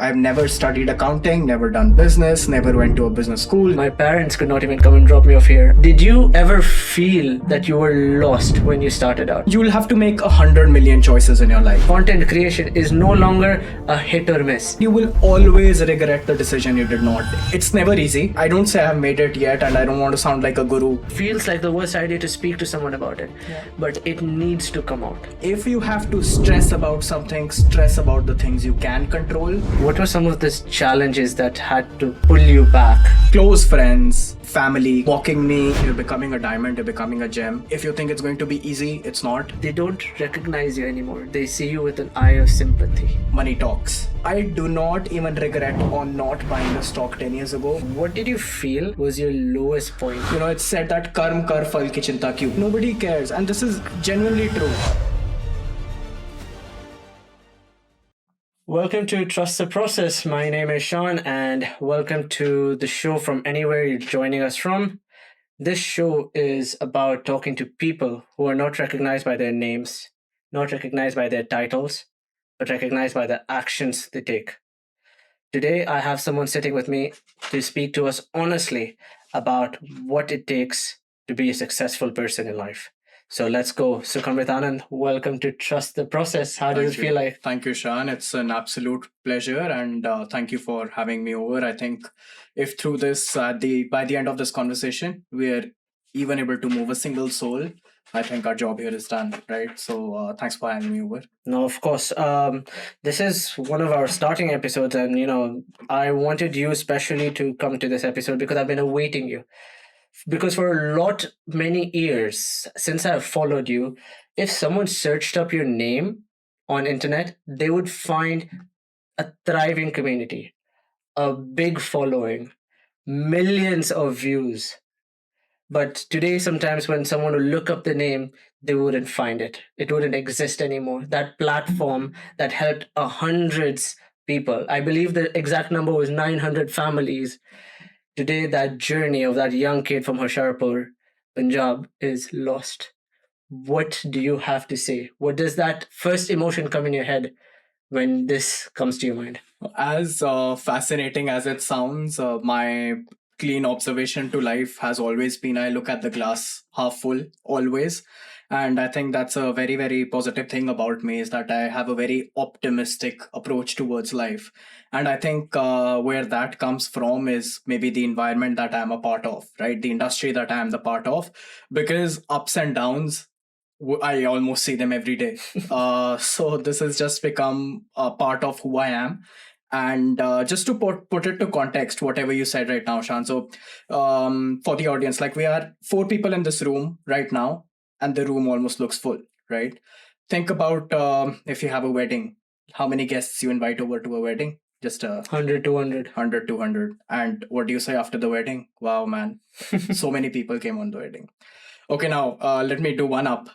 I've never studied accounting, never done business, never went to a business school. My parents could not even come and drop me off here. Did you ever feel that you were lost when you started out? You'll have to make 100 million choices in your life. Content creation is no longer a hit or miss. You will always regret the decision you did not take. It's never easy. I don't say I've made it yet, and I don't want to sound like a guru. Feels like the worst idea to speak to someone about it, but it needs to come out. If you have to stress about something, stress about the things you can control. What were some of the challenges that had to pull you back? Close friends, family, mocking me. You're becoming a diamond, you're becoming a gem. If you think it's going to be easy, it's not. They don't recognize you anymore. They see you with an eye of sympathy. Money talks. I do not even regret on not buying the stock 10 years ago. What did you feel was your lowest point? It's said that karm kar phal ki chinta kyun. Nobody cares, and this is genuinely true. Welcome to Trust the Process. My name is Shaan, and welcome to the show from anywhere you're joining us from. This show is about talking to people who are not recognized by their names, not recognized by their titles, but recognized by the actions they take. Today, I have someone sitting with me to speak to us honestly about what it takes to be a successful person in life. So let's go. Sukhamrit, Anand, welcome to Trust the Process. How does it feel like? Thank you, Shaan. It's an absolute pleasure, and thank you for having me over. I think if through this, by the end of this conversation, we're even able to move a single soul, I think our job here is done, right? So thanks for having me over. No, of course. This is one of our starting episodes, and I wanted you especially to come to this episode because I've been awaiting you. Because for many years since I've followed you, if someone searched up your name on internet, they would find a thriving community, a big following, millions of views. But today, sometimes when someone would look up the name, they wouldn't find it. It wouldn't exist anymore. That platform that helped hundreds people, I believe the exact number was 900 families. Today, that journey of that young kid from Hoshiarpur, Punjab, is lost. What do you have to say? What does that first emotion come in your head when this comes to your mind? As fascinating as it sounds, my clean observation to life has always been I look at the glass half full, always. And I think that's a very, very positive thing about me is that I have a very optimistic approach towards life. And I think where that comes from is maybe the environment that I'm a part of, right? The industry that I'm the part of, because ups and downs, I almost see them every day. So this has just become a part of who I am. And just to put it to context, whatever you said right now, Shaan. So for the audience, like we are 4 people in this room right now, and the room almost looks full, right? Think about if you have a wedding, how many guests you invite over to a wedding? Just 100, 200. 100, 200. And what do you say after the wedding? Wow, man. So many people came on the wedding. Okay, now let me do one up.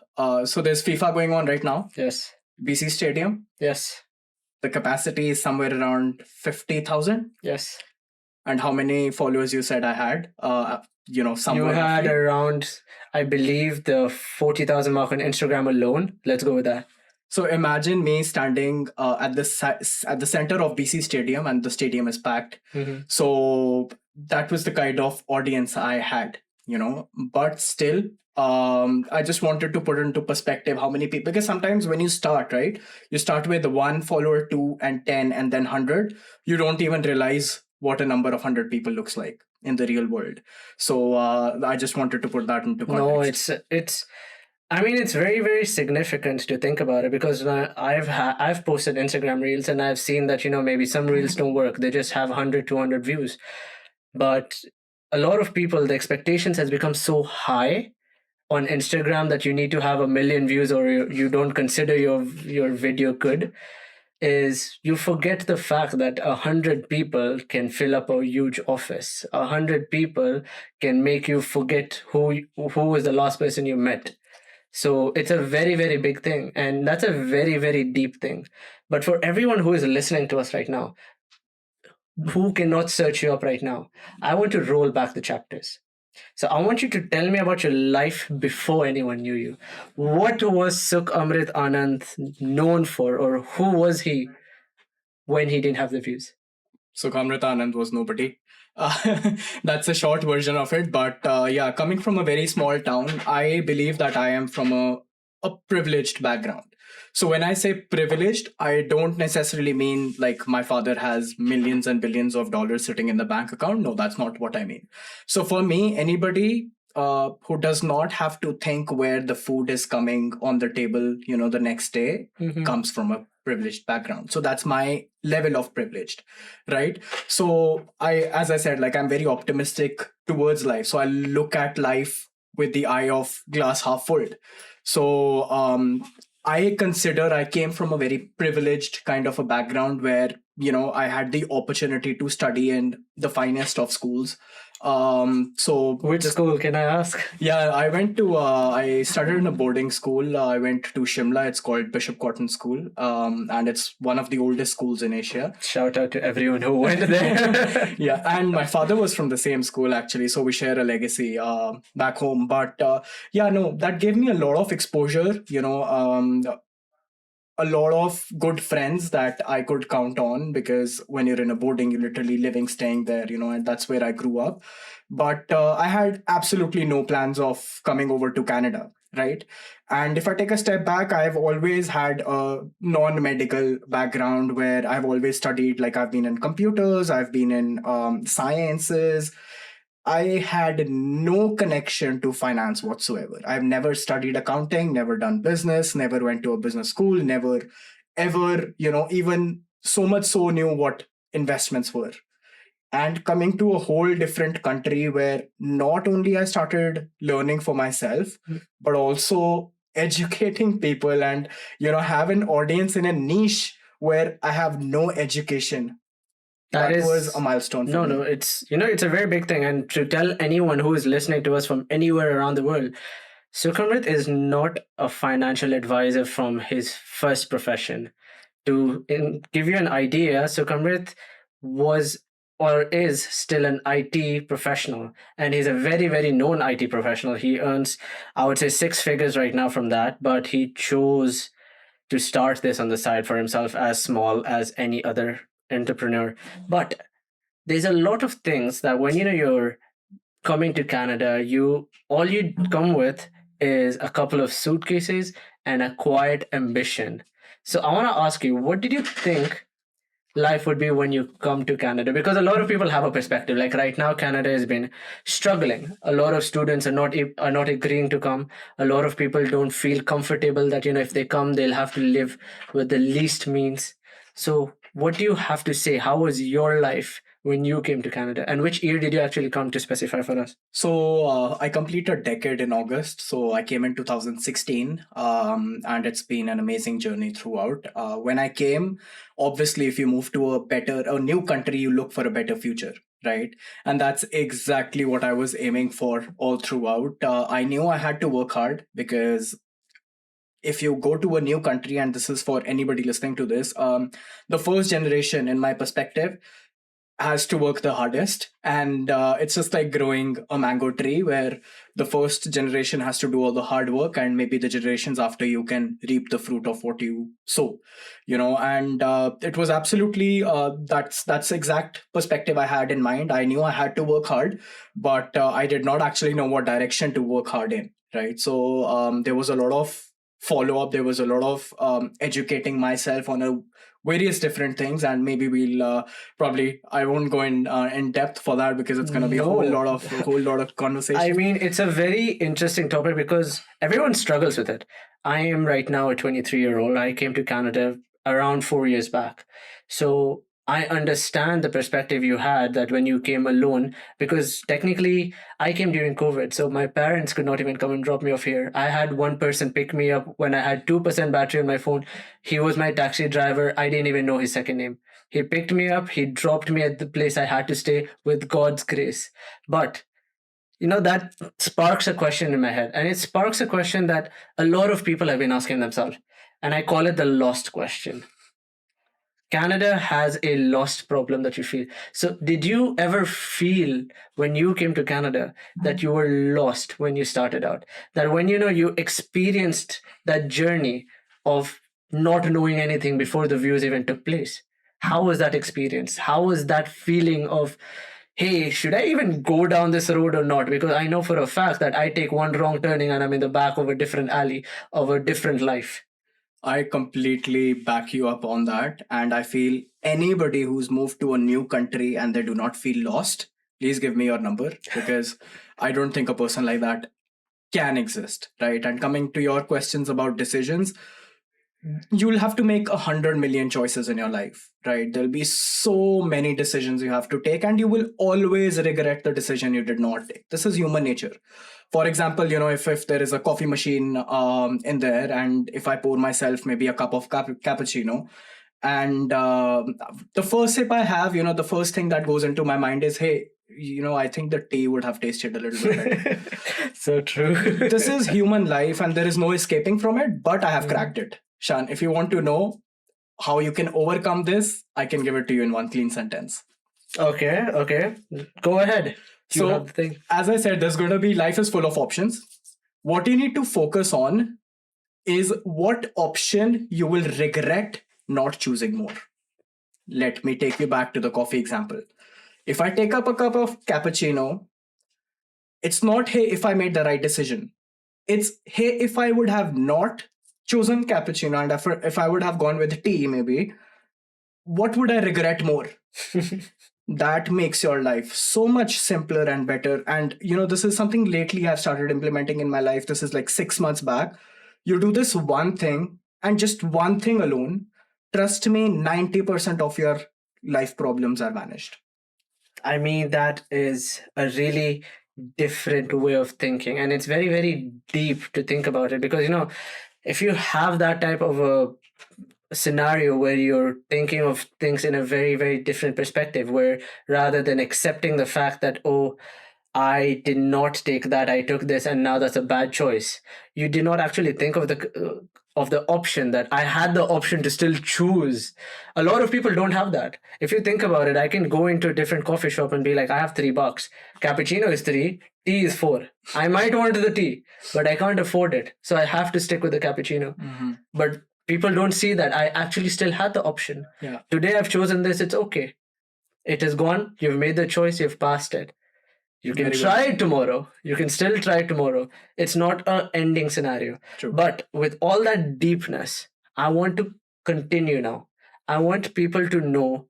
So there's FIFA going on right now. Yes. BC Stadium. Yes. The capacity is somewhere around 50,000. Yes. And how many followers you said I had? Somewhere. You had around, I believe, the 40,000 mark on Instagram alone. Let's go with that. So imagine me standing at the center of BC Stadium, and the stadium is packed. Mm-hmm. So that was the kind of audience I had, But still, I just wanted to put into perspective how many people, because sometimes when you start, right, you start with 1 follower, 2, and 10, and then 100. You don't even realize what a number of 100 people looks like in the real world. So I just wanted to put that into context. No, it's very, very significant to think about it, because I've posted Instagram reels and I've seen that, maybe some reels don't work. They just have 100, 200 views. But a lot of people, the expectations has become so high on Instagram that you need to have 1 million views or you don't consider your video good. Is you forget the fact that 100 people can fill up a huge office. 100 people can make you forget who was the last person you met. So it's a very, very big thing. And that's a very, very deep thing. But for everyone who is listening to us right now, who cannot search you up right now, I want to roll back the chapters. So I want you to tell me about your life before anyone knew you. What was Sukhamrit Anand known for, or who was he when he didn't have the views? Sukhamrit Anand was nobody. That's a short version of it. But yeah, coming from a very small town, I believe that I am from a privileged background. So when I say privileged, I don't necessarily mean like my father has millions and billions of dollars sitting in the bank account. No, that's not what I mean. So for me, anybody who does not have to think where the food is coming on the table, the next day, comes from a privileged background. So that's my level of privileged, right? So as I said, like I'm very optimistic towards life. So I look at life with the eye of glass half full. So I consider I came from a very privileged kind of a background where I had the opportunity to study in the finest of schools. So Which school can I ask? yeah, I started in a boarding school. I went to Shimla. It's called Bishop Cotton School. And it's one of the oldest schools in Asia. Shout out to everyone who went there. Yeah, and my father was from the same school actually, so we share a legacy back home. But yeah, no, that gave me a lot of exposure. A lot of good friends that I could count on, because when you're in a boarding, you're literally living, staying there, and that's where I grew up. But I had absolutely no plans of coming over to Canada, right? And if I take a step back, I've always had a non medical background where I've always studied, like, I've been in computers, I've been in sciences. I had no connection to finance whatsoever. I've never studied accounting, never done business, never went to a business school, never ever, even so much so knew what investments were. And coming to a whole different country where not only I started learning for myself, but also educating people and, have an audience in a niche where I have no education. That was a milestone for me. No, it's a very big thing. And to tell anyone who is listening to us from anywhere around the world, Sukhamrit is not a financial advisor from his first profession. To give you an idea, Sukhamrit was or is still an IT professional, and he's a very, very known IT professional. He earns, I would say, six figures right now from that, but he chose to start this on the side for himself, as small as any other entrepreneur. But there's a lot of things that when you're coming to Canada, you come with is a couple of suitcases and a quiet ambition. So I want to ask you, what did you think life would be when you come to Canada? Because a lot of people have a perspective. Like right now, Canada has been struggling. A lot of students are not agreeing to come. A lot of people don't feel comfortable that if they come, they'll have to live with the least means. So what do you have to say? How was your life when you came to Canada, and which year did you actually come to specify for us? So I completed a decade in August. So I came in 2016, and it's been an amazing journey throughout. When I came, obviously, if you move to a new country, you look for a better future, right? And that's exactly what I was aiming for all throughout. I knew I had to work hard, because if you go to a new country, and this is for anybody listening to this, the first generation, in my perspective, has to work the hardest. And it's just like growing a mango tree, where the first generation has to do all the hard work, and maybe the generations after you can reap the fruit of what you sow. And it was absolutely that's exact perspective I had in mind. I knew I had to work hard, but I did not actually know what direction to work hard in, right? So there was a lot of follow up, there was a lot of educating myself on a various different things, and maybe we'll probably, I won't go in depth for that, because it's going to be a whole lot of conversation. I mean, it's a very interesting topic because everyone struggles with it. I am right now a 23-year-old. I came to Canada around 4 years back. So I understand the perspective you had that when you came alone, because technically I came during COVID. So my parents could not even come and drop me off here. I had one person pick me up when I had 2% battery on my phone. He was my taxi driver. I didn't even know his second name. He picked me up, he dropped me at the place I had to stay with God's grace. But that sparks a question in my head, and it sparks a question that a lot of people have been asking themselves, and I call it the lost question. Canada has a lost problem that you feel. So did you ever feel when you came to Canada that you were lost when you started out, that when you experienced that journey of not knowing anything before the views even took place? How was that experience? How was that feeling of, hey, should I even go down this road or not? Because I know for a fact that I take one wrong turning and I'm in the back of a different alley of a different life. I completely back you up on that. And I feel anybody who's moved to a new country and they do not feel lost, please give me your number, because I don't think a person like that can exist, right? And coming to your questions about decisions, you'll have to make 100 million choices in your life, right? There'll be so many decisions you have to take, and you will always regret the decision you did not take. This is human nature. For example, if there is a coffee machine in there, and if I pour myself maybe a cup of cappuccino, and the first sip I have, the first thing that goes into my mind is, hey, I think the tea would have tasted a little bit better. So true. This is human life and there is no escaping from it, but I have cracked it. Shaan, if you want to know how you can overcome this, I can give it to you in one clean sentence. Okay. Go ahead. You have the thing. As I said, there's going to be, life is full of options. What you need to focus on is what option you will regret not choosing more. Let me take you back to the coffee example. If I take up a cup of cappuccino, it's not, hey, if I made the right decision. It's, hey, if I would have not chosen cappuccino and if I would have gone with tea, maybe, what would I regret more? That makes your life so much simpler and better. And, this is something lately I've started implementing in my life. This is like 6 months back. You do this one thing and just one thing alone. Trust me, 90% of your life problems are vanished. I mean, that is a really different way of thinking. And it's very, very deep to think about it because, if you have that type of a scenario where you're thinking of things in a very, very different perspective, where rather than accepting the fact that, oh, I did not take that, I took this, and now that's a bad choice. You did not actually think of the option that I had the option to still choose. A lot of people don't have that. If you think about it, I can go into a different coffee shop and be like, I have $3. Cappuccino is 3, tea is 4. I might want the tea, but I can't afford it. So I have to stick with the cappuccino. Mm-hmm. But people don't see that I actually still had the option. Yeah. Today I've chosen this, it's okay. It is gone. You've made the choice, you've passed it. You can try it tomorrow. You can still try tomorrow. It's not an ending scenario. True. But with all that deepness, I want to continue now. I want people to know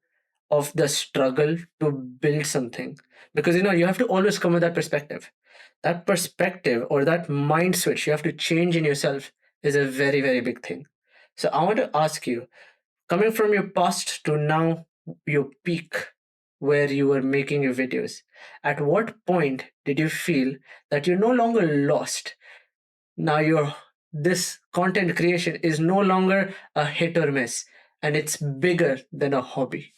of the struggle to build something. Because, you have to always come with that perspective. That perspective or that mind switch you have to change in yourself is a very, very big thing. So I want to ask you, coming from your past to now your peak, where you were making your videos, at what point did you feel that you're no longer lost? Now this content creation is no longer a hit or miss, and it's bigger than a hobby.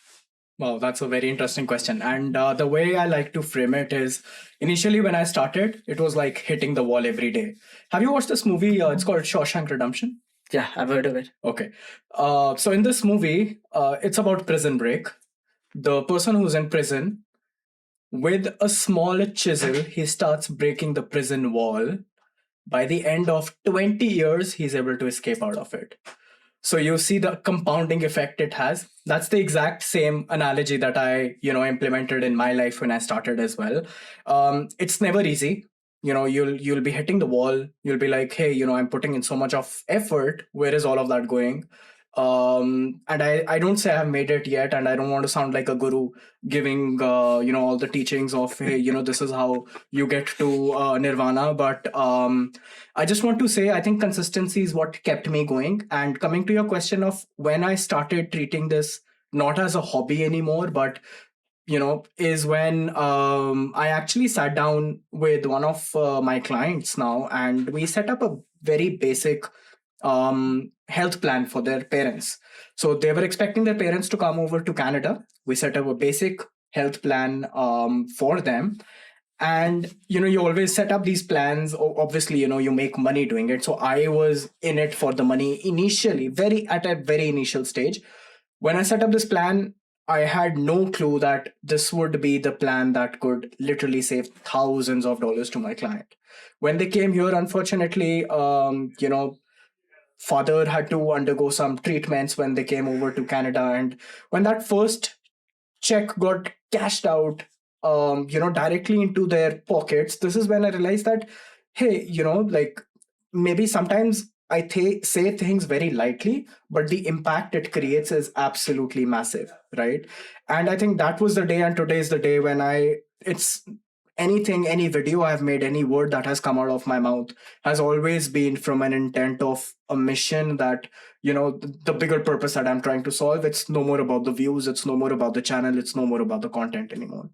Wow, that's a very interesting question. And the way I like to frame it is, initially when I started, it was like hitting the wall every day. Have you watched this movie? It's called Shawshank Redemption. Yeah, I've heard of it. Okay. So in this movie, it's about prison break. The person who's in prison, with a small chisel, he starts breaking the prison wall. By the end of 20 years, he's able to escape out of it. So you see the compounding effect it has. That's the exact same analogy that I, implemented in my life when I started as well. It's never easy. You'll be hitting the wall. You'll be like, hey, I'm putting in so much of effort. Where is all of that going? And I don't say I've made it yet, and I don't want to sound like a guru giving all the teachings of, hey, this is how you get to nirvana. But I just want to say, I think consistency is what kept me going. And coming to your question of when I started treating this not as a hobby anymore, but is when I actually sat down with one of my clients now, and we set up a very basic health plan for their parents. So they were expecting their parents to come over to Canada. We set up a basic health plan for them. And you always set up these plans. Obviously, you make money doing it. So I was in it for the money initially, at a very initial stage. When I set up this plan, I had no clue that this would be the plan that could literally save thousands of dollars to my client. When they came here, unfortunately, father had to undergo some treatments when they came over to Canada. And when that first check got cashed out, directly into their pockets, this is when I realized that, hey, like, maybe sometimes I say things very lightly, but the impact it creates is absolutely massive, right? And I think that was the day, and today is the day when it's anything, any video I've made, any word that has come out of my mouth has always been from an intent of a mission that, the bigger purpose that I'm trying to solve. It's no more about the views, it's no more about the channel, it's no more about the content anymore.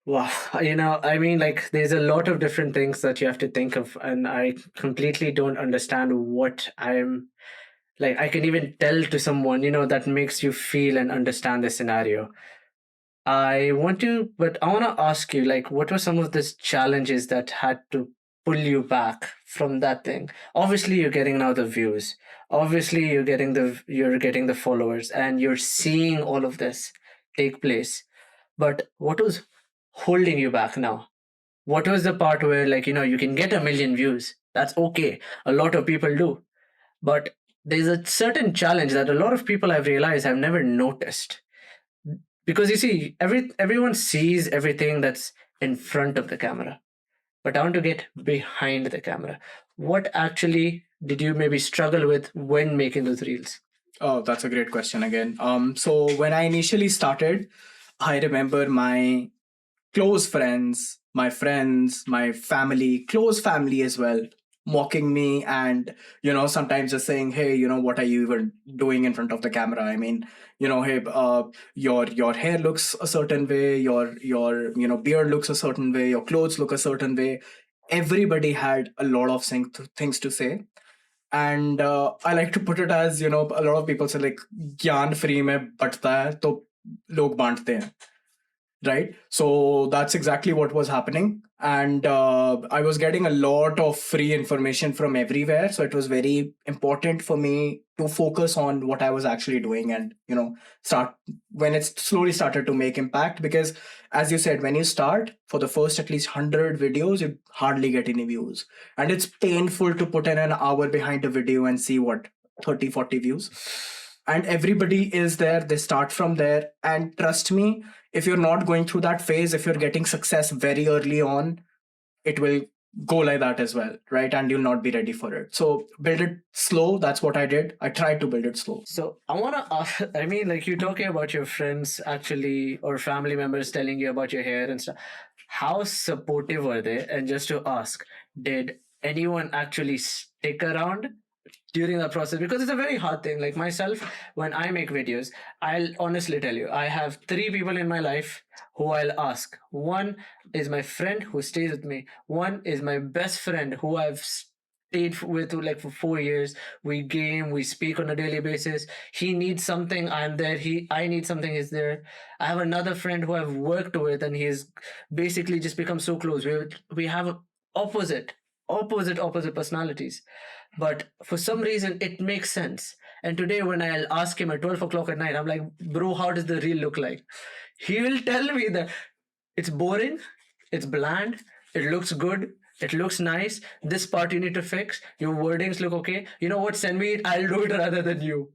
Wow, I mean, like, there's a lot of different things that you have to think of, and I completely don't understand what I'm like. I can even tell to someone, that makes you feel and understand the scenario. But I want to ask you, like, what were some of the challenges that had to pull you back from that thing? Obviously, you're getting now the views. Obviously, you're getting the followers, and you're seeing all of this take place. But what was holding you back now? What was the part where, like, you can get 1 million views? That's okay. A lot of people do. But there's a certain challenge that a lot of people I've realized have never noticed. Because you see, everyone sees everything that's in front of the camera. But I want to get behind the camera. What actually did you maybe struggle with when making those reels? Oh, that's a great question again. So when I initially started, I remember my close friends, my family, close family as well, mocking me, and sometimes just saying, "Hey, what are you even doing in front of the camera? I mean, hey, your hair looks a certain way, your beard looks a certain way, your clothes look a certain way." Everybody had a lot of things to say, and I like to put it as, a lot of people say, like, ज्ञान free में बंटता है तो लोग बांटते हैं, right? So that's exactly what was happening. And I was getting a lot of free information from everywhere, so it was very important for me to focus on what I was actually doing, and start when it slowly started to make impact. Because as you said, when you start, for the first at least 100 videos, you hardly get any views, and it's painful to put in an hour behind a video and see what 30, 40 views. And everybody is there, they start from there, and trust me, if you're not going through that phase, if you're getting success very early on, it will go like that as well, right? And you'll not be ready for it. So build it slow. That's what I did. I tried to build it slow. So I want to ask, I mean, like, you're talking about your friends actually, or family members telling you about your hair and stuff. How supportive were they? And just to ask, did anyone actually stick around during the process? Because it's a very hard thing. Like myself, when I make videos, I'll honestly tell you, I have 3 people in my life who I'll ask. One is my friend who stays with me. One is my best friend who I've stayed with like for 4 years. We game, we speak on a daily basis. He needs something, I'm there. I need something, he's there. I have another friend who I've worked with, and he's basically just become so close. We have opposite opposite personalities, but for some reason it makes sense. And today when I'll ask him at 12 o'clock at night, I'm like, bro, how does the reel look like? He will tell me that it's boring, it's bland, it looks good, it looks nice, this part you need to fix, your wordings look okay, you know what, send me it, I'll do it rather than you.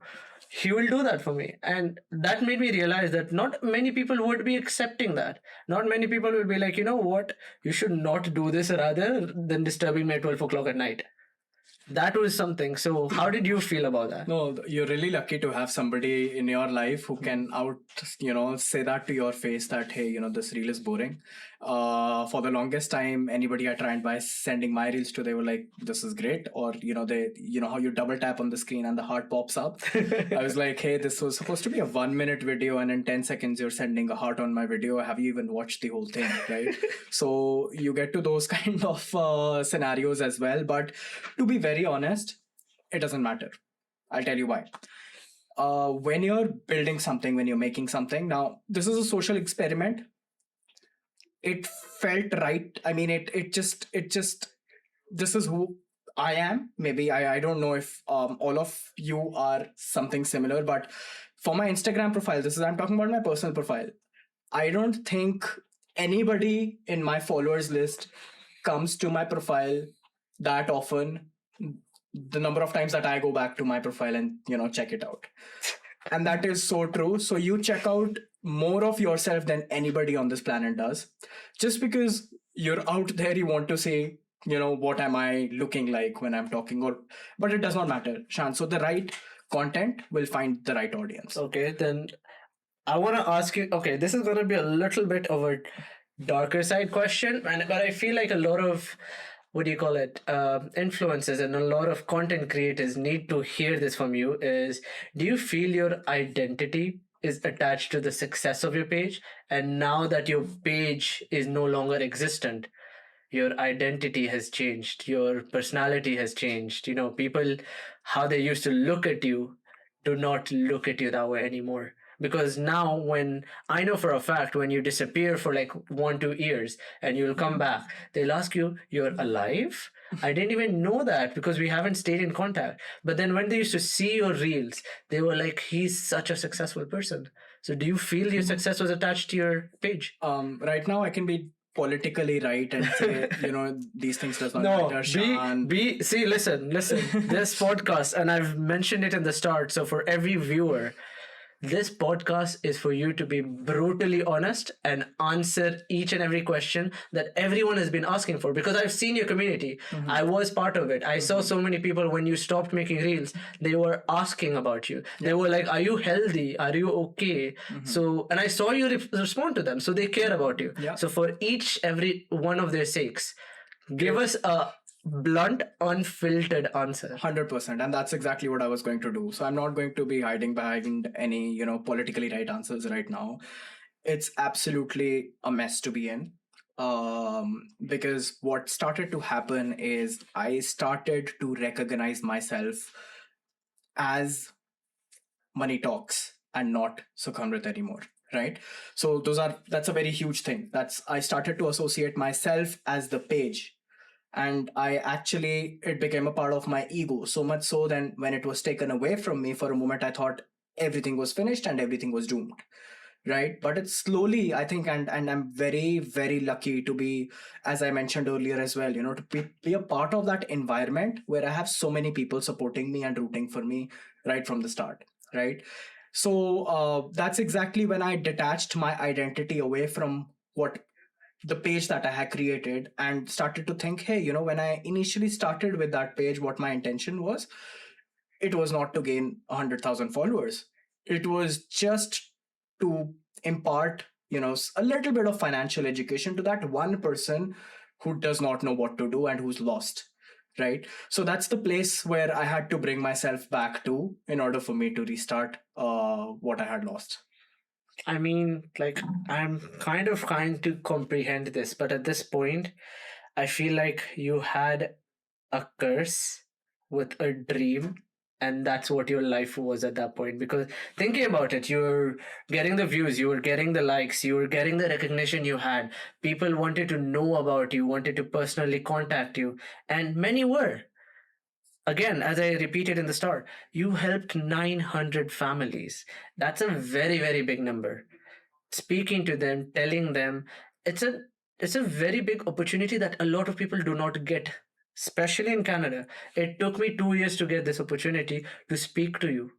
He will do that for me, and that made me realize that not many people would be accepting that. Not many people will be like, you know what, you should not do this rather than disturbing me at 12 o'clock at night. That was something. So how did you feel about that? No, you're really lucky to have somebody in your life who can say that to your face that, hey, this reel is boring. For the longest time, anybody I tried by sending my reels to, they were like, this is great. Or, how you double tap on the screen and the heart pops up. I was like, hey, this was supposed to be a 1 minute video, and in 10 seconds, you're sending a heart on my video. Have you even watched the whole thing? Right. So you get to those kind of scenarios as well. But to be very honest, it doesn't matter. I'll tell you why. When you're building something, when you're making something, now this is a social experiment. It felt right. I mean, it just this is who I am. Maybe I don't know if all of you are something similar, but for my Instagram profile, I'm talking about my personal profile. I don't think anybody in my followers list comes to my profile that often. the number of times that I go back to my profile and check it out. And that is so true. So you check out more of yourself than anybody on this planet does. Just because you're out there, you want to say, what am I looking like when I'm talking, or but it does not matter, Shan. So the right content will find the right audience. Okay, then I want to ask you. Okay, this is going to be a little bit of a darker side question, but I feel like a lot of what do you call it, influencers and a lot of content creators need to hear this from you. Is do you feel your identity is attached to the success of your page, and now that your page is no longer existent, your identity has changed, your personality has changed. People, how they used to look at you, do not look at you that way anymore. Because now, when I know for a fact, when you disappear for like 1 2 years and you'll come back, they'll ask you, "You're alive? I didn't even know that because we haven't stayed in contact." But then when they used to see your reels, they were like, "He's such a successful person." So, do you feel your success was attached to your page? Right now I can be politically right and say, these things does not No, matter, Shan. see, listen. This podcast, and I've mentioned it in the start. So for every viewer, this podcast is for you to be brutally honest and answer each and every question that everyone has been asking for. Because I've seen your community. I was part of it. I saw so many people when you stopped making reels, they were asking about you. They were like, "Are you healthy? Are you okay?" So, and I saw you respond to them. So they care about you. Yeah. So for every one of their sakes, give us a blunt, unfiltered answer. 100%, and that's exactly what I was going to do. So I'm not going to be hiding behind any politically right answers right now. It's absolutely a mess to be in, because what started to happen is I started to recognize myself as Money Talks and not Sukhamrit anymore, right? So that's a very huge thing. That's I started to associate myself as the page, and it became a part of my ego, so much so then when it was taken away from me, for a moment I thought everything was finished and everything was doomed, right? But it's slowly, I think, and I'm very very lucky to be, as I mentioned earlier as well, to be a part of that environment where I have so many people supporting me and rooting for me right from the start, right? So that's exactly when I detached my identity away from what the page that I had created and started to think, hey, when I initially started with that page, what my intention was, it was not to gain 100,000 followers. It was just to impart, a little bit of financial education to that one person who does not know what to do and who's lost. Right. So that's the place where I had to bring myself back to in order for me to restart what I had lost. I mean, like, I'm kind of trying to comprehend this, but at this point, I feel like you had a curse with a dream, and that's what your life was at that point. Because thinking about it, you're getting the views, you were getting the likes, you were getting the recognition you had. People wanted to know about you, wanted to personally contact you, and many were. Again, as I repeated in the start, you helped 900 families. That's a very, very big number. Speaking to them, telling them, it's a it's a very big opportunity that a lot of people do not get, especially in Canada. It took me 2 years to get this opportunity to speak to you.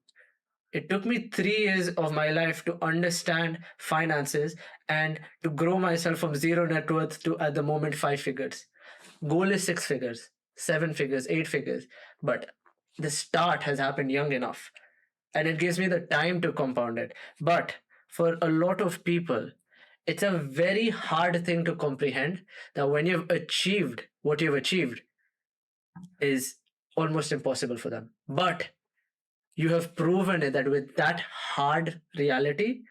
It took me 3 years of my life to understand finances and to grow myself from zero net worth to at the moment 5 figures. Goal is 6 figures, 7 figures, 8 figures. But the start has happened young enough, and it gives me the time to compound it. But for a lot of people, it's a very hard thing to comprehend that when you've achieved what you've achieved is almost impossible for them. But you have proven it that with that hard reality,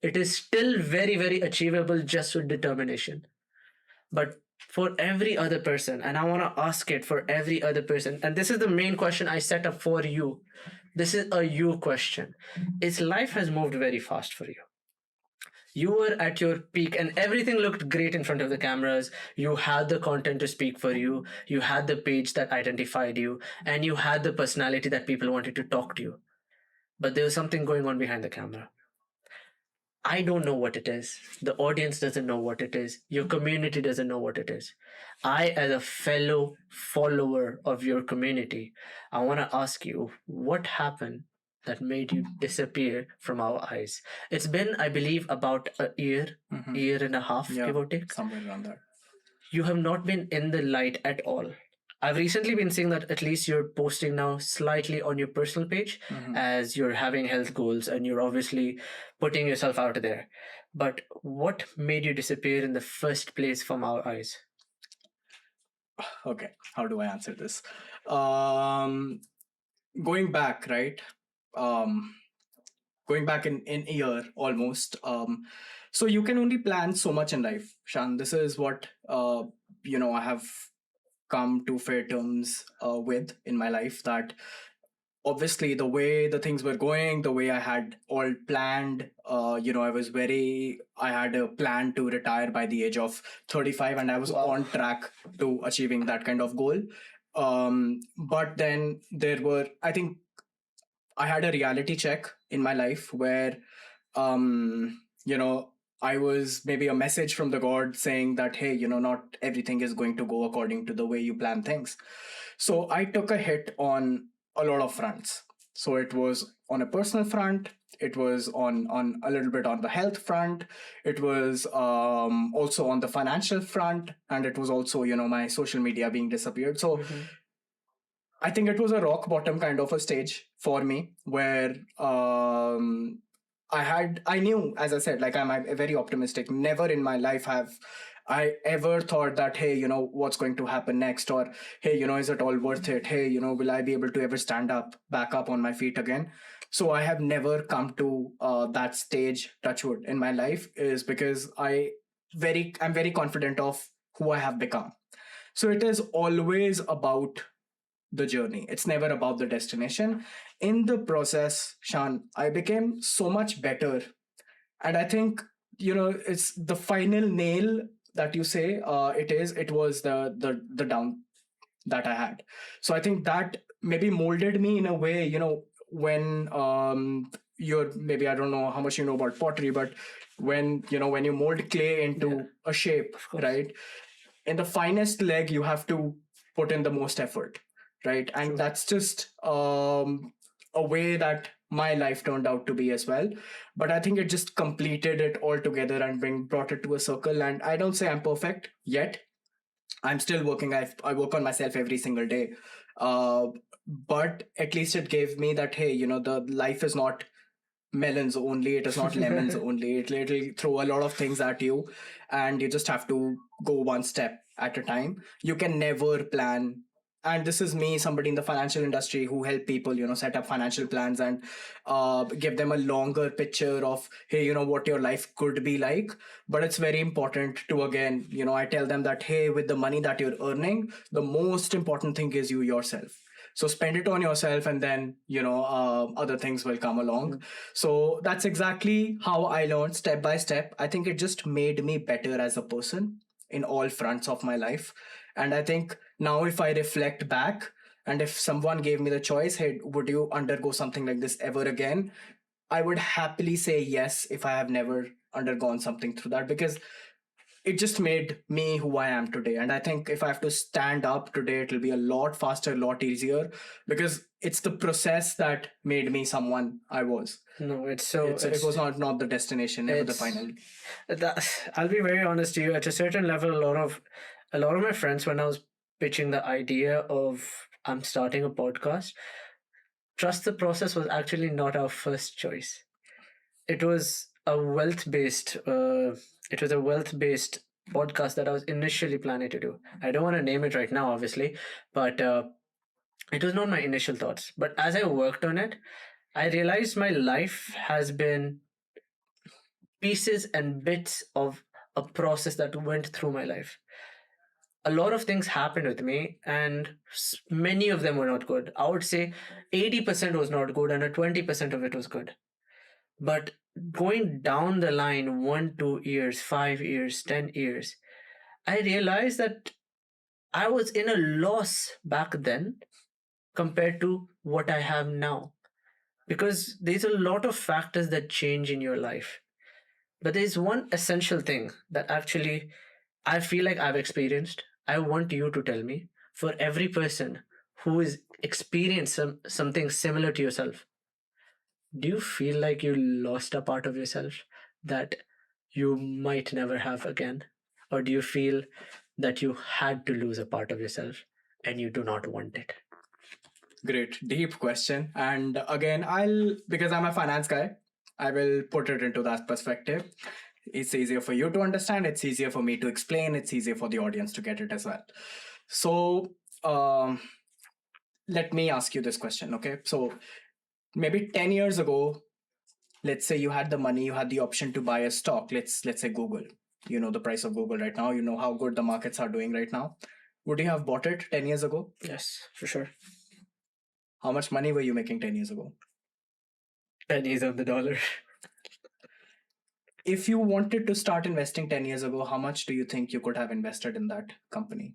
it is still very, very achievable just with determination. But for every other person, and I want to ask it for every other person, and this is the main question I set up for you. This is a you question. Is life has moved very fast for you. You were at your peak and everything looked great in front of the cameras. You had the content to speak for you. You had the page that identified you, and you had the personality that people wanted to talk to you. But there was something going on behind the camera. I don't know what it is. The audience doesn't know what it is. Your community doesn't know what it is. I, as a fellow follower of your community, I want to ask you what happened that made you disappear from our eyes. It's been, I believe, about a year, Hmm. year and a half, Yeah, give or take. somewhere around that. You have not been in the light at all. I've recently been seeing that at least you're posting now slightly on your personal page Hmm. as you're having health goals and you're obviously putting yourself out there. But what made you disappear in the first place from our eyes? Okay, how do I answer this? Um, Going back, right? Um, Going back in a year almost. So you can only plan so much in life, Shan. This is what I have come to fair terms with in my life, that obviously the way the things were going, the way I had all planned, I had a plan to retire by the age of 35, and I was Wow. on track to achieving that kind of goal. But then there were, I think, I had a reality check in my life where, you know, I was maybe a message from the God saying that, hey, not everything is going to go according to the way you plan things. So I took a hit on a lot of fronts. So it was on a personal front, it was on a little bit on the health front, it was also on the financial front, and it was also, my social media being disappeared. So Mhm. I think it was a rock bottom kind of a stage for me where I knew, as I said, like I'm very optimistic. Never in my life have I ever thought that, hey, what's going to happen next? Or, hey, is it all worth it? Hey, will I be able to ever stand up, back up on my feet again? So I have never come to that stage, touchwood, in my life, is because I'm very confident of who I have become. So it is always about the journey. It's never about the destination. In the process, Shan, I became so much better. And I think, it's the final nail that you say, it was the down that I had. So I think that maybe molded me in a way, when you're, maybe I don't know how much you know about pottery, but when you mold clay Yeah, into a shape, of course. right? In the finest leg you have to put in the most effort, right? And True. that's just a way that my life turned out to be as well. But I think it just completed it all together and brought it to a circle. And I don't say I'm perfect yet. I'm still working. I work on myself every single day. uh, but at least it gave me that, hey, the life is not melons only, it is not lemons only, it'll throw a lot of things at you, and you just have to go one step at a time. You can never plan. And this is me, somebody in the financial industry who help people, set up financial plans and give them a longer picture of, hey, what your life could be like. But it's very important to, again, I tell them that, hey, with the money that you're earning, the most important thing is you yourself. So spend it on yourself, and then other things will come along. Mm. So that's exactly how I learned, step by step. I think it just made me better as a person in all fronts of my life. And I think now, if I reflect back, and if someone gave me the choice, hey, would you undergo something like this ever again? I would happily say yes, if I have never undergone something through that, because it just made me who I am today. And I think if I have to stand up today, it'll be a lot faster, a lot easier, because it's the process that made me someone I was. No, it's so It was not the destination, never the it's final. that, I'll be very honest to you. At a certain level, a lot of my friends, when I was pitching the idea of I'm starting a podcast, trust the process was actually not our first choice. It was a wealth based podcast that I was initially planning to do. I don't want to name it right now, obviously, but it was not my initial thoughts. But as I worked on it, I realized my life has been pieces and bits of a process that went through my life. A lot of things happened with me, and many of them were not good. I would say 80% was not good, and a 20% of it was good. But going down the line 1 2 years, 5 years, 10 years, I realized that I was in a loss back then compared to what I have now. Because there's a lot of factors that change in your life. But there's one essential thing that actually I feel like I've experienced. I want you to tell me, for every person who is experienced something similar to yourself, do you feel like you lost a part of yourself that you might never have again? Or do you feel that you had to lose a part of yourself and you do not want it? Great, deep question. And again, because I'm a finance guy, I will put it into that perspective. It's easier for you to understand, it's easier for me to explain, it's easier for the audience to get it as well. So, let me ask you this question, okay? So, maybe 10 years ago, let's say you had the money, you had the option to buy a stock. Let's say Google. You know the price of Google right now, you know how good the markets are doing right now. Would you have bought it 10 years ago? Yes, for sure. How much money were you making 10 years ago? Pennies on the dollar. If you wanted to start investing 10 years ago, how much do you think you could have invested in that company?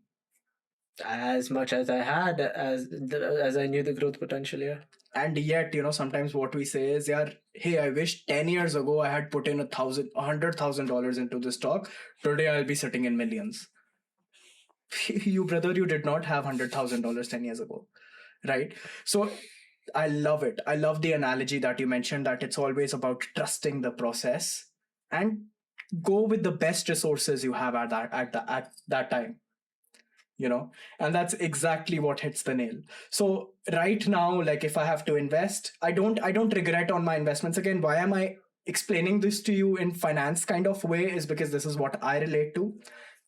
As much as I had, as I knew the growth potential. Yeah. And yet, sometimes what we say is, yeah, hey, I wish 10 years ago I had put in $100,000 into the stock. Today I'll be sitting in millions. You, brother, you did not have $100,000 10 years ago, right? So I love it. I love the analogy that you mentioned, that it's always about trusting the process and go with the best resources you have at that time. And that's exactly what hits the nail. So right now, like, if I have to invest, I don't regret on my investments. Again, why am I explaining this to you in finance kind of way is because this is what I relate to,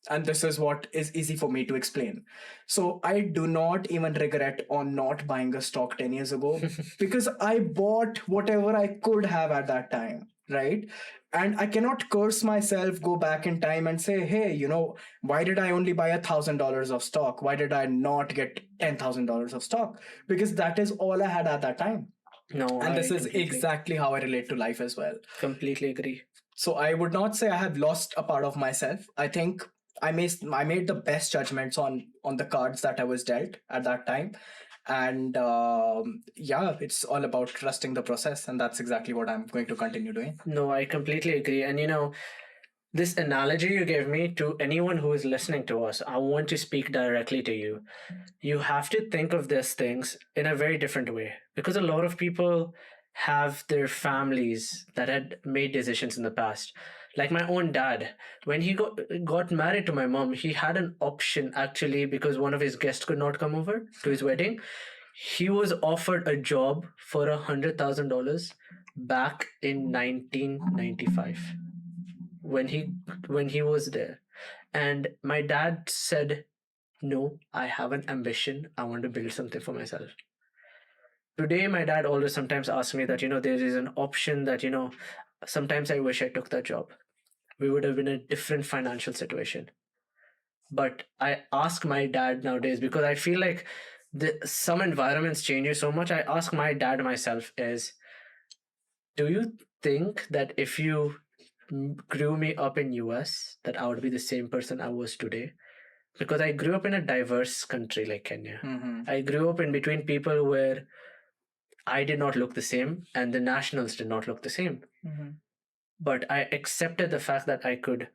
and this is what is easy for me to explain. So I do not even regret on not buying a stock 10 years ago because I bought whatever I could have at that time, right? And I cannot curse myself, go back in time and say, hey, why did I only buy $1,000 of stock? Why did I not get $10,000 of stock? Because that is all I had at that time. No, And I this is completely, exactly how I relate to life as well. completely agree. So I would not say I have lost a part of myself. I think I made the best judgments on the cards that I was dealt at that time. And yeah, it's all about trusting the process, and that's exactly what I'm going to continue doing. No, I completely agree. And this analogy you gave me, to anyone who is listening to us, I want to speak directly to you. You have to think of these things in a very different way, because a lot of people have their families that had made decisions in the past. Like my own dad, when he got married to my mom, he had an option actually, because one of his guests could not come over to his wedding. He was offered a job for $100,000 back in 1995 when he was there, and my dad said, no, I have an ambition, I want to build something for myself. Today my dad always sometimes asks me that there is an option that sometimes I wish I took that job. We would have been a different financial situation. But I ask my dad nowadays, because I feel like some environments change you so much. I ask my dad myself is, do you think that if you grew me up in US, that I would be the same person I was today? Because I grew up in a diverse country like Kenya. Mm-hmm. I grew up in between people where I did not look the same and the nationals did not look the same. Mm-hmm. But I accepted the fact that I could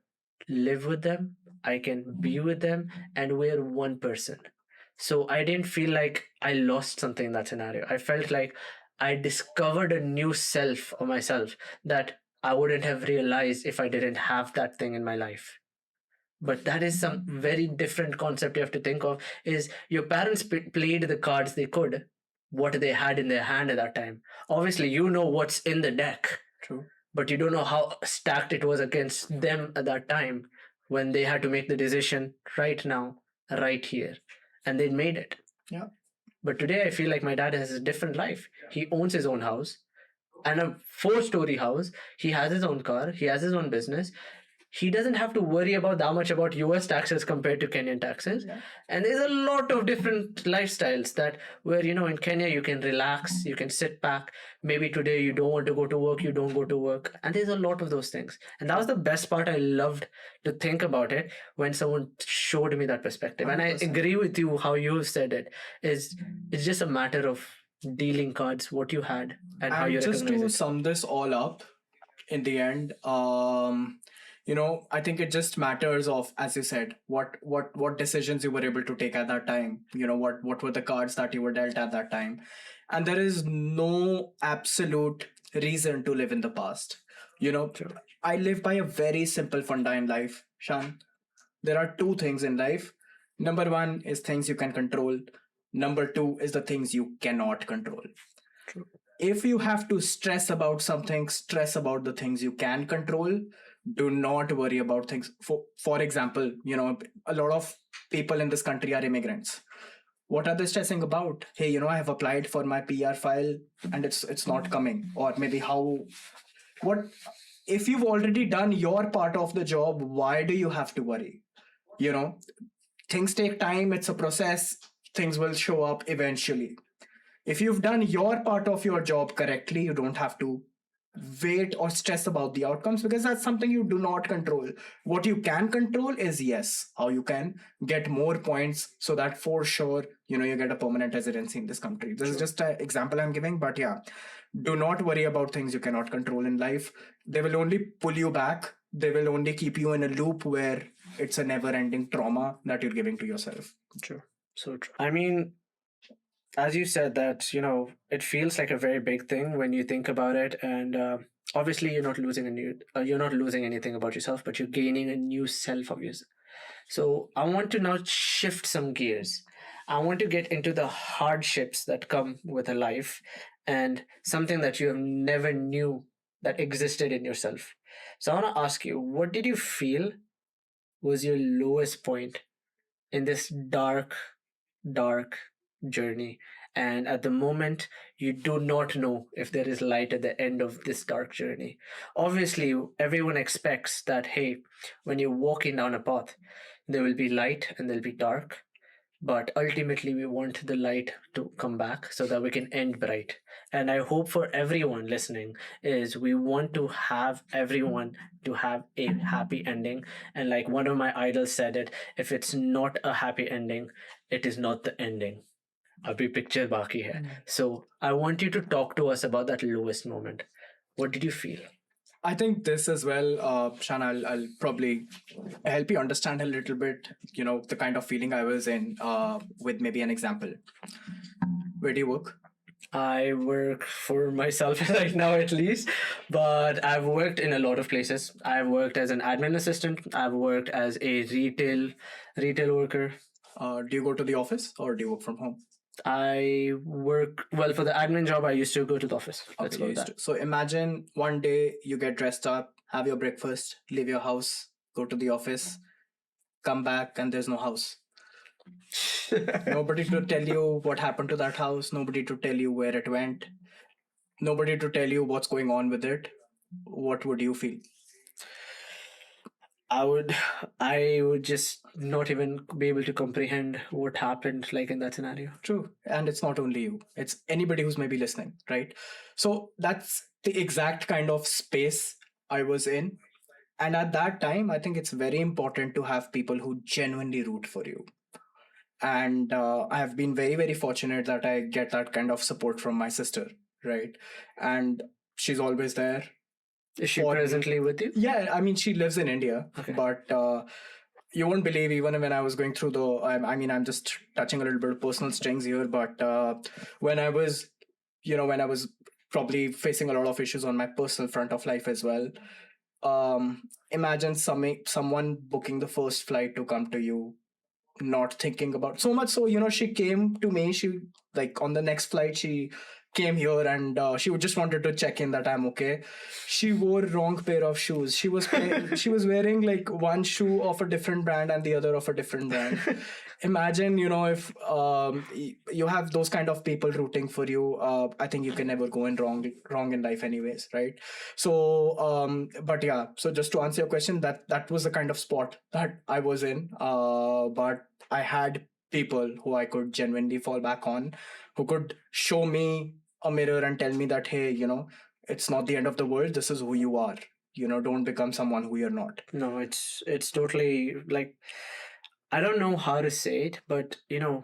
live with them, I can be with them, and we're one person. So I didn't feel like I lost something in that scenario. I felt like I discovered a new self of myself that I wouldn't have realized if I didn't have that thing in my life. But that is some very different concept you have to think of. Is your parents played the cards they could, what they had in their hand at that time. Obviously you know what's in the deck. True. But you don't know how stacked it was against them at that time, when they had to make the decision right now, right here, and they made it. Yeah. But today I feel like my dad has a different life. He owns his own house, and a 4-story house. He has his own car, he has his own business. He doesn't have to worry about that much about US taxes compared to Kenyan taxes. Yeah. And there's a lot of different lifestyles that where, in Kenya, you can relax, you can sit back. Maybe today you don't want to go to work, you don't go to work. And there's a lot of those things. And that was the best part. I loved to think about it when someone showed me that perspective. And I 100%. agree with you how you said it. It's just a matter of dealing cards, what you had, and how you And just recognize to it. sum this all up, in the end. I think it just matters of, as you said, what decisions you were able to take at that time. What were the cards that you were dealt at that time. And there is no absolute reason to live in the past. you know True. I live by a very simple funda in life, Shan. There are two things in life. Number one is things you can control. Number two is the things you cannot control. True. If you have to stress about something, stress about the things you can control. Do not worry about things. For example, a lot of people in this country are immigrants. What are they stressing about? Hey, I have applied for my PR file and it's not coming. Or maybe how what if you've already done your part of the job, why do you have to worry? You know, things take time, it's a process, things will show up eventually. If you've done your part of your job correctly, you don't have to wait or stress about the outcomes, because that's something you do not control. What you can control is, yes, how you can get more points so that for sure you get a permanent residency in this country. This is just an example I'm giving, but yeah, do not worry about things you cannot control in life. They will only pull you back. They will only keep you in a loop where it's a never ending trauma that you're giving to yourself. True. So true. I mean, as you said, that it feels like a very big thing when you think about it, and obviously you're not losing anything about yourself, but you're gaining a new self of yourself. So I want to now shift some gears. I want to get into the hardships that come with a life, and something that you have never knew that existed in yourself. So I want to ask you, what did you feel was your lowest point in this dark journey? And at the moment, you do not know if there is light at the end of this dark journey. Obviously, everyone expects that, hey, when you're walking down a path, there will be light and there'll be dark. But ultimately, we want the light to come back so that we can end bright. And I hope for everyone listening is we want to have everyone to have a happy ending. And like one of my idols said it, if it's not a happy ending, it is not the ending. अभी picture बाकी है. So I want you to talk to us about that lowest moment. What did you feel? I think this as well, Shan, I'll probably help you understand a little bit, the kind of feeling I was in, with maybe an example. Where do you work? I work for myself right now, at least, but I've worked in a lot of places. I've worked as an admin assistant. I've worked as a retail worker. Do you go to the office or do you work from home? I work well for the admin job. I used to go to the office. Let's Okay, go you with used that. to. So imagine one day you get dressed up, have your breakfast, leave your house, go to the office, come back, and there's no house. Nobody to tell you what happened to that house, nobody to tell you where it went, nobody to tell you what's going on with it. What would you feel? I would I would just not even be able to comprehend what happened like in that scenario. True. And it's not only you, it's anybody who's maybe listening, right? So that's the exact kind of space I was in. And at that time, I think it's very important to have people who genuinely root for you. And I have been very, very fortunate that I get that kind of support from my sister, right? And she's always there. Is she For me. presently with you? Yeah, I mean, she lives in India, Okay. but you won't believe, even when I was going through I mean, I'm just touching a little bit of personal strings here, but when I was, when I was probably facing a lot of issues on my personal front of life as well, imagine someone booking the first flight to come to you, not thinking about so much. So she came to me, she, like, on the next flight she came here, and she would just wanted to check in that I'm okay. She wore wrong pair of shoes. She was wearing like one shoe of a different brand and the other of a different brand. Imagine, if you have those kind of people rooting for you, I think you can never go in wrong in life anyways, right? So but yeah, so just to answer your question, that was the kind of spot that I was in, but I had people who I could genuinely fall back on, who could show me a mirror and tell me that, hey, it's not the end of the world. This is who you are. Don't become someone who you're not. No, it's totally like, I don't know how to say it, but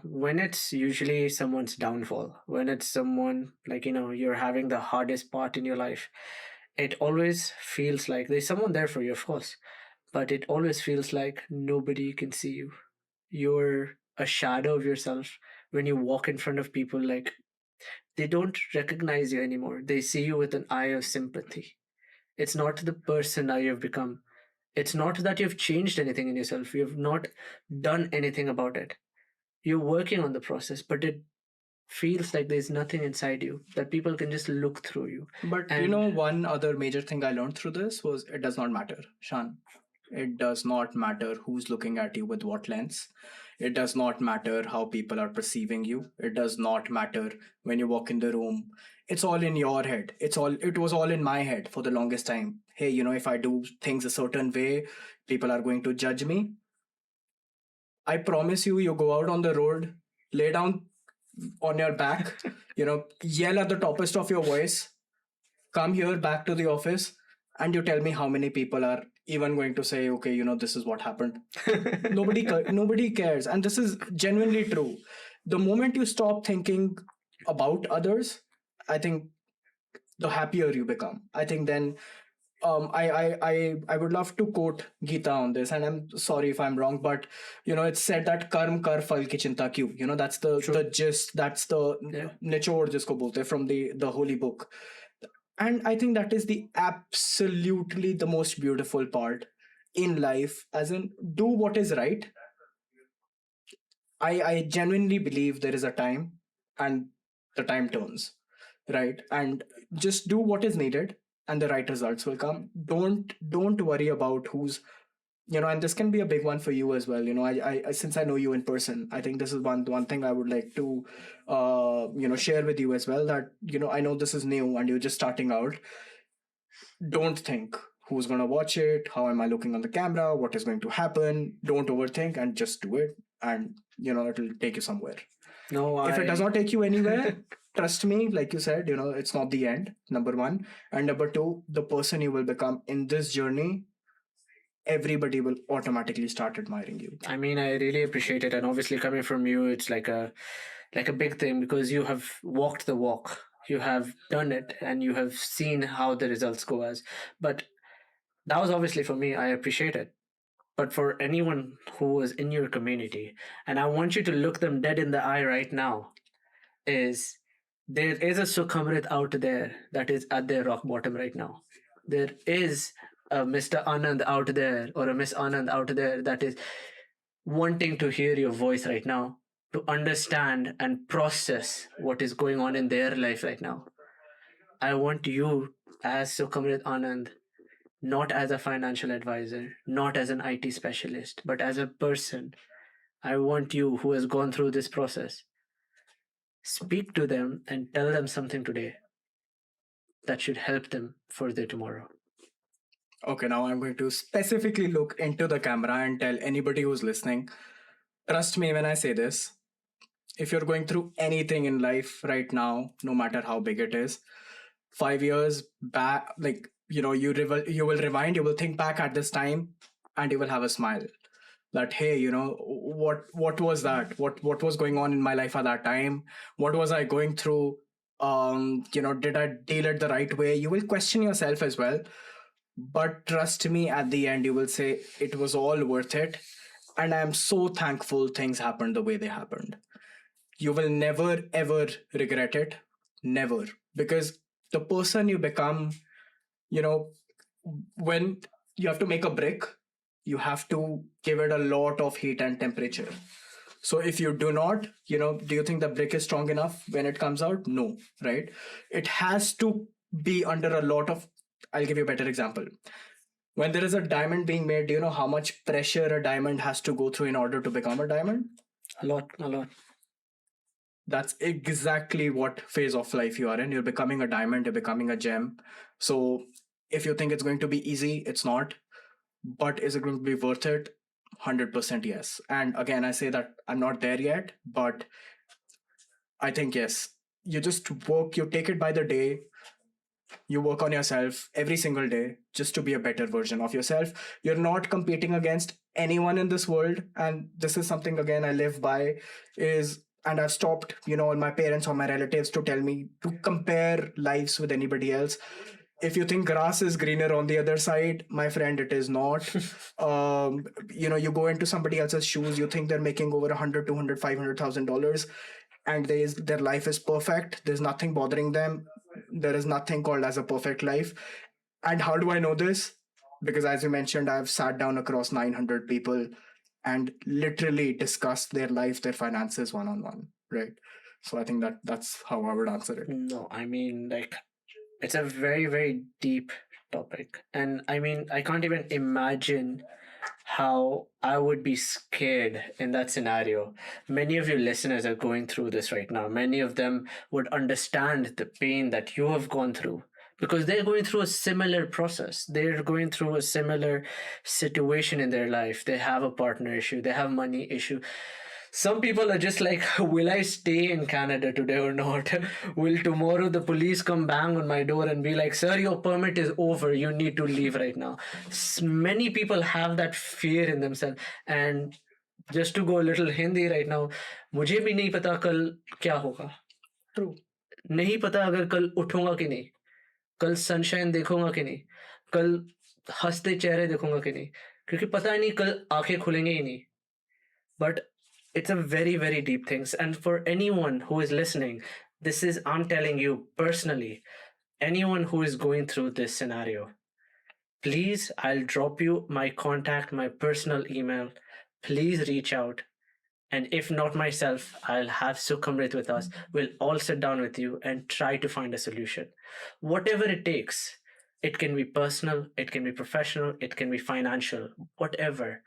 when it's usually someone's downfall, when it's someone like you're having the hardest part in your life, it always feels like there's someone there for you, of course, but it always feels like nobody can see you. You're a shadow of yourself when you walk in front of people. Like, they don't recognize you anymore. They see you with an eye of sympathy. It's not the person that you've become. It's not that you've changed anything in yourself. You've not done anything about it. You're working on the process, but it feels like there's nothing inside you that people can just look through you. But And one other major thing I learned through this was it does not matter, Shan. It does not matter who's looking at you with what lens. It does not matter how people are perceiving you. It does not matter when you walk in the room. It's all in your head. It was all in my head for the longest time. Hey, if I do things a certain way, people are going to judge me. I promise you, you go out on the road, lay down on your back, yell at the toppest of your voice, come here back to the office, and you tell me how many people are even going to say, okay, this is what happened. Nobody cares, and this is genuinely true. The moment you stop thinking about others, I think the happier you become. I think then I would love to quote Gita on this, and I'm sorry if I'm wrong, but it's said that karm kar phal ki chinta kyu. That's the gist. That's the nichod jisko bolte from the holy book, and I think that is the absolutely the most beautiful part in life. As in, do what is right. I genuinely believe there is a time, and the time turns, right? And just do what is needed, and the right results will come. Don't worry about who's and this can be a big one for you as well. I since I know you in person, I think this is one thing I would like to share with you as well, that I know this is new and you're just starting out. Don't think who's going to watch it, how am I looking on the camera, what is going to happen. Don't overthink and just do it, and it'll take you somewhere. No, if it does not take you anywhere, trust me, like you said, it's not the end, number one. And number two, the person you will become in this journey, everybody will automatically start admiring you. I mean, I really appreciate it, and obviously coming from you, it's like a big thing, because you have walked the walk, you have done it, and you have seen how the results go as. But that was obviously for me. I appreciate it. But for anyone who is in your community, and I want you to look them dead in the eye right now, is there is a Sukhamrit out there that is at their rock bottom right now. There is a Mr. Anand out there, or a Miss Anand out there, that is wanting to hear your voice right now, to understand and process what is going on in their life right now. I want you, as Sukhamrit Anand, not as a financial advisor, not as an IT specialist, but as a person. I want you, who has gone through this process, speak to them and tell them something today that should help them for their tomorrow. Okay, now I'm going to specifically look into the camera and tell anybody who's listening, trust me when I say this. If you're going through anything in life right now, no matter how big it is, 5 years back, like you will rewind, you will think back at this time, and you will have a smile. That, hey, what was that? What was going on in my life at that time? What was I going through? Did I deal it the right way? You will question yourself as well. But trust me, at the end, you will say it was all worth it. And I am so thankful things happened the way they happened. You will never, ever regret it. Never. Because the person you become, when you have to make a brick, you have to give it a lot of heat and temperature. So if you do not, do you think the brick is strong enough when it comes out? No, right? It has to be under a lot of, I'll give you a better example. When there is a diamond being made, do you know how much pressure a diamond has to go through in order to become a diamond? A lot, a lot. That's exactly what phase of life you are in. You're becoming a diamond, you're becoming a gem. So if you think it's going to be easy, it's not. But is it going to be worth it? 100% yes. And again, I say that I'm not there yet, but I think yes. You just work, you take it by the day, you work on yourself every single day just to be a better version of yourself. You're not competing against anyone in this world. And this is something, again, I live by, is, and I've stopped, all my parents or my relatives to tell me to compare lives with anybody else. If you think grass is greener on the other side, my friend, it is not. You go into somebody else's shoes, you think they're making over 100, 200, $500,000, and their life is perfect. There's nothing bothering them. There is nothing called as a perfect life. And how do I know this? Because as you mentioned, I've sat down across 900 people and literally discussed their life, their finances one on one, right? So I think that's how I would answer it. No, I mean, like, it's a very, very deep topic. And I mean, I can't even imagine how I would be scared in that scenario. Many of your listeners are going through this right now. Many of them would understand the pain that you have gone through because they're going through a similar process. They're going through a similar situation in their life. They have a partner issue, they have money issue. Some people are just like, will I stay in Canada today or not? Will tomorrow the police come bang on my door and be like, sir, your permit is over, you need to leave right now? Many people have that fear in themselves. And just to go a little Hindi right now, मुझे भी नहीं पता कल क्या होगा. True. नहीं पता अगर कल उठूंगा कि नहीं, कल सनशाइन देखूंगा कि नहीं, कल हंसते चेहरे देखूंगा कि नहीं, क्योंकि पता नहीं कल आंखें खुलेंगे ही नहीं. But it's a very, very deep thing. And for anyone who is listening, this is, I'm telling you personally, anyone who is going through this scenario, please, I'll drop you my contact, my personal email. Please reach out. And if not myself, I'll have Sukhamrit with us. We'll all sit down with you and try to find a solution. Whatever it takes, it can be personal, it can be professional, it can be financial, whatever.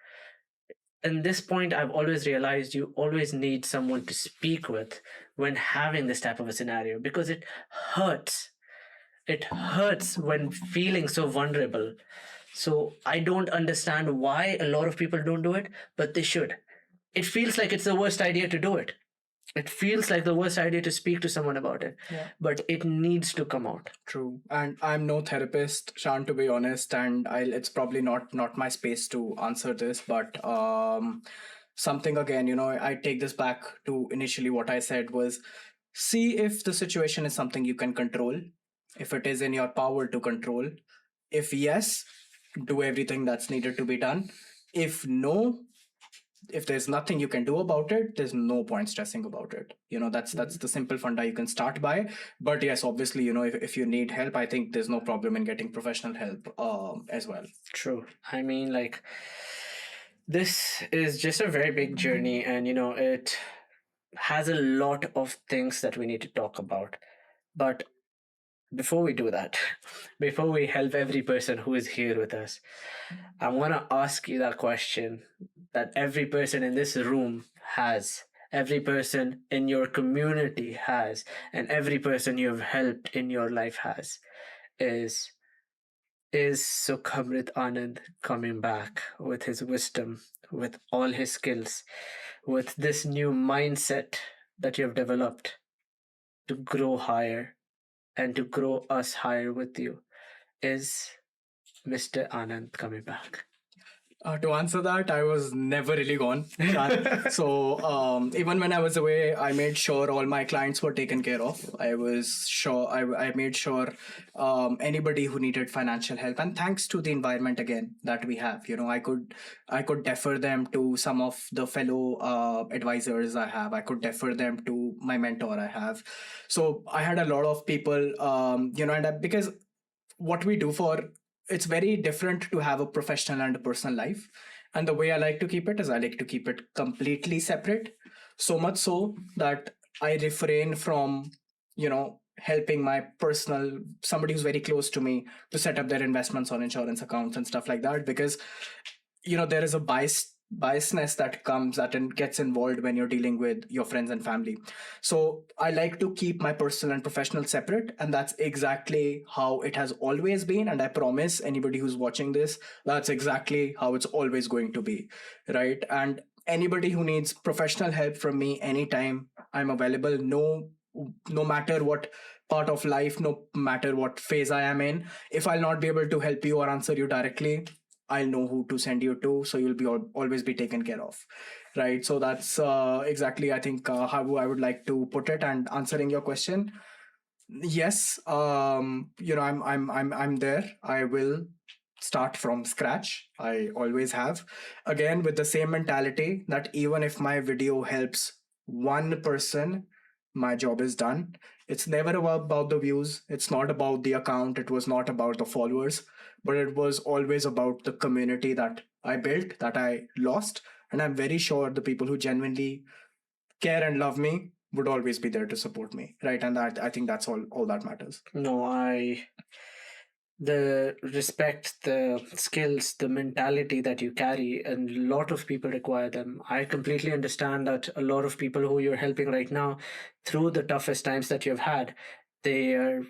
In this point, I've always realized you always need someone to speak with when having this type of a scenario because it hurts. It hurts when feeling so vulnerable. So I don't understand why a lot of people don't do it, but they should. It feels like it's the worst idea to do it. It feels like the worst idea to speak to someone about it, Yeah. but it needs to come out. True. And I'm no therapist, Shaan, to be honest, and it's probably not my space to answer this, but something again, I take this back to initially what I said was, see if the situation is something you can control, if it is in your power to control. If yes, do everything that's needed to be done. If no, if there's nothing you can do about it, there's no point stressing about it. That's the simple funda you can start by. But yes, obviously, if you need help, I think there's no problem in getting professional help as well. True. I mean, like, this is just a very big journey, and it has a lot of things that we need to talk about. But before we do that, before we help every person who is here with us, I want to ask you that question that every person in this room has, every person in your community has, and every person you have helped in your life has, is Sukhamrit Anand coming back with his wisdom, with all his skills, with this new mindset that you have developed to grow higher and to grow us higher with you? Is Mr. Anand coming back? To answer that, I was never really gone. So even when I was away, I made sure all my clients were taken care of. I was sure I made sure anybody who needed financial help, and thanks to the environment again that we have, I could defer them to some of the fellow advisors I have. I could defer them to my mentor I have. So I had a lot of people, because what we do for, it's very different to have a professional and a personal life. And the way I like to keep it is I like to keep it completely separate. So much so that I refrain from, helping my personal, somebody who's very close to me, to set up their investments on insurance accounts and stuff like that. Because, there is a biasness that comes that gets involved when you're dealing with your friends and family. So I like to keep my personal and professional separate, and that's exactly how it has always been. And I promise anybody who's watching this, that's exactly how it's always going to be, right? And anybody who needs professional help from me anytime, I'm available. No matter what part of life, no matter what phase I am in, if I'll not be able to help you or answer you directly, I'll know who to send you to, so you'll be always be taken care of, right? So that's exactly, I think, how I would like to put it. And answering your question, Yes, I'm there. I will start from scratch. I always have. Again, with the same mentality that even if my video helps one person, my job is done. It's never about the views. It's not about the account. It was not about the followers, but it was always about the community that I built, that I lost. And I'm very sure the people who genuinely care and love me would always be there to support me, right? And that, I think that's all that matters. No, I the respect, the skills, the mentality that you carry, and a lot of people require them. I completely understand that a lot of people who you're helping right now through the toughest times that you've had, they are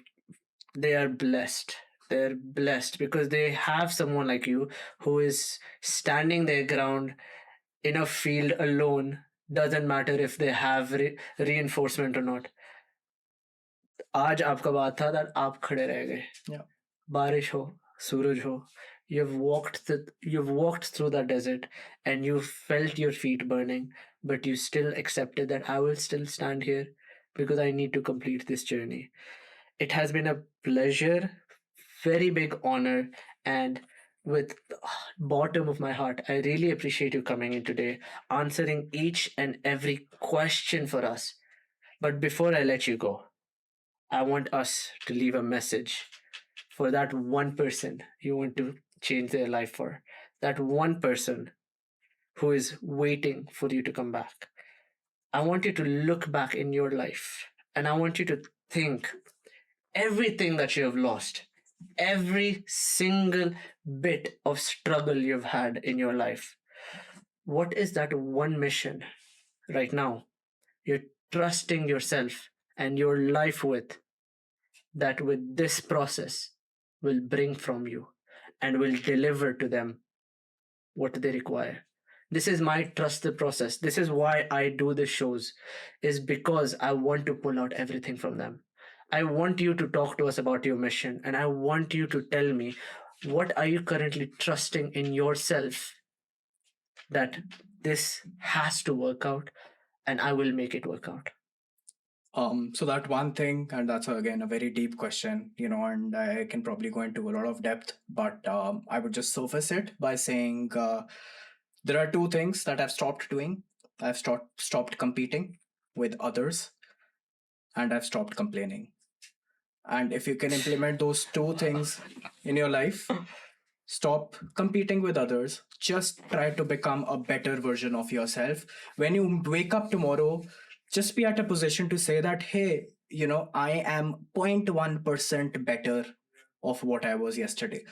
they are blessed. They're blessed because they have someone like you who is standing their ground in a field alone. Doesn't matter if they have reinforcement or not. आज आपका बात था that आप खड़े रह गए. Yeah. बारिश हो, सूरज हो, you've walked through that desert and you felt your feet burning, but you still accepted that I will still stand here because I need to complete this journey. It has been a pleasure, very big honor, and with the bottom of my heart, I really appreciate you coming in today, answering each and every question for us. But before I let you go, I want us to leave a message for that one person you want to change their life for. That one person who is waiting for you to come back. I want you to look back in your life and I want you to think everything that you have lost, every single bit of struggle you've had in your life. What is that one mission right now you're trusting yourself and your life with, that with this process will bring from you and will deliver to them what they require? This is my trust the process. This is why I do the shows, is because I want to pull out everything from them. I want you to talk to us about your mission and I want you to tell me what are you currently trusting in yourself that this has to work out and I will make it work out. So that one thing, and that's again a very deep question, and I can probably go into a lot of depth, but I would just surface it by saying there are two things that I've stopped doing. I've stopped competing with others, and I've stopped complaining. And if you can implement those two things in your life, stop competing with others. Just try to become a better version of yourself. When you wake up tomorrow, just be at a position to say that, hey, I am 0.1% better of what I was yesterday.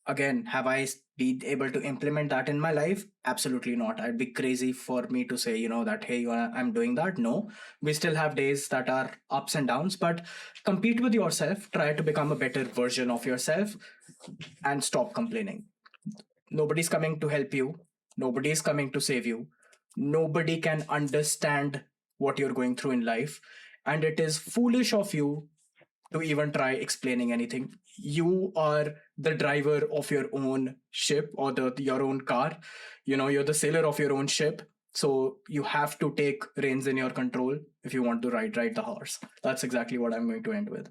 Again, have I been able to implement that in my life? Absolutely not. I'd be crazy for me to say, that, hey, I'm doing that. No, we still have days that are ups and downs, but compete with yourself, try to become a better version of yourself, and stop complaining. Nobody's coming to help you, nobody's coming to save you, nobody can understand what you're going through in life, and it is foolish of you to even try explaining anything. You are the driver of your own ship, or your own car. You're the sailor of your own ship. So you have to take reins in your control if you want to ride the horse. That's exactly what I'm going to end with.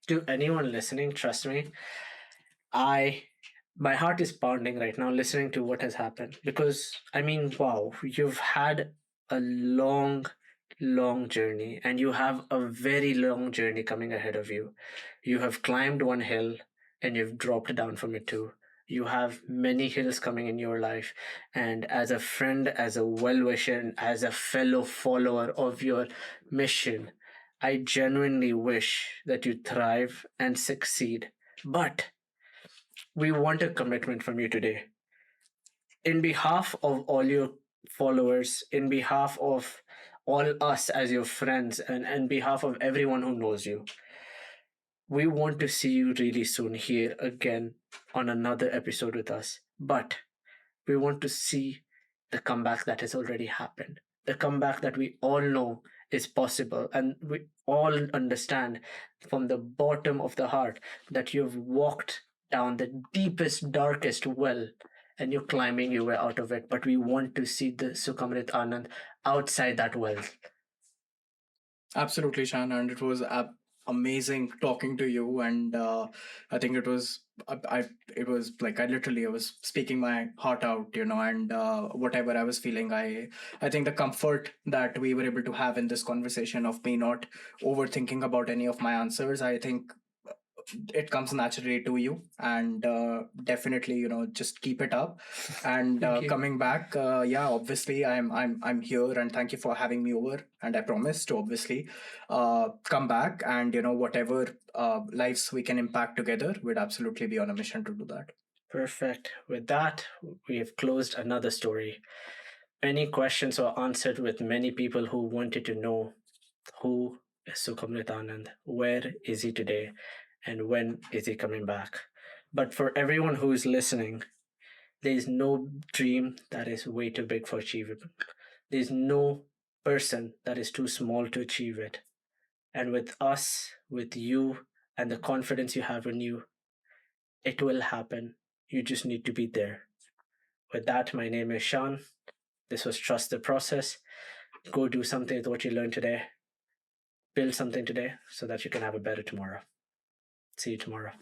To anyone listening, trust me, I my heart is pounding right now listening to what has happened, because I mean, wow, you've had a long journey and you have a very long journey coming ahead of you. You have climbed one hill and you've dropped down from it too. You have many hills coming in your life, and as a friend, as a well-wisher, and as a fellow follower of your mission, I genuinely wish that you thrive and succeed. But we want a commitment from you today. In behalf of all your followers, in behalf of all us as your friends, and in behalf of everyone who knows you, we want to see you really soon here again on another episode with us. But we want to see the comeback that has already happened, the comeback that we all know is possible, and we all understand from the bottom of the heart that you've walked down the deepest, darkest well and you're climbing your way out of it. But we want to see the Sukhamrit Anand outside that well. Absolutely, Shaan, and it was amazing talking to you, and I think it was it was like I was speaking my heart out, and whatever I was feeling, I think the comfort that we were able to have in this conversation of me not overthinking about any of my answers, I think it comes naturally to you, and definitely, just keep it up. And Thank you. coming back, yeah, obviously I'm here, and thank you for having me over, and I promise to obviously come back, and whatever lives we can impact together, we'd absolutely be on a mission to do that. Perfect. With that, we have closed another story. Many questions were answered with many people who wanted to know who is Sukhamrit Anand, where is he today, and when is he coming back. But for everyone who is listening, there is no dream that is way too big for achievement. There is no person that is too small to achieve it. And with us, with you, and the confidence you have in you, it will happen. You just need to be there. With that, my name is Shaan. This was Trust the Process. Go do something with what you learned today. Build something today so that you can have a better tomorrow. See you tomorrow.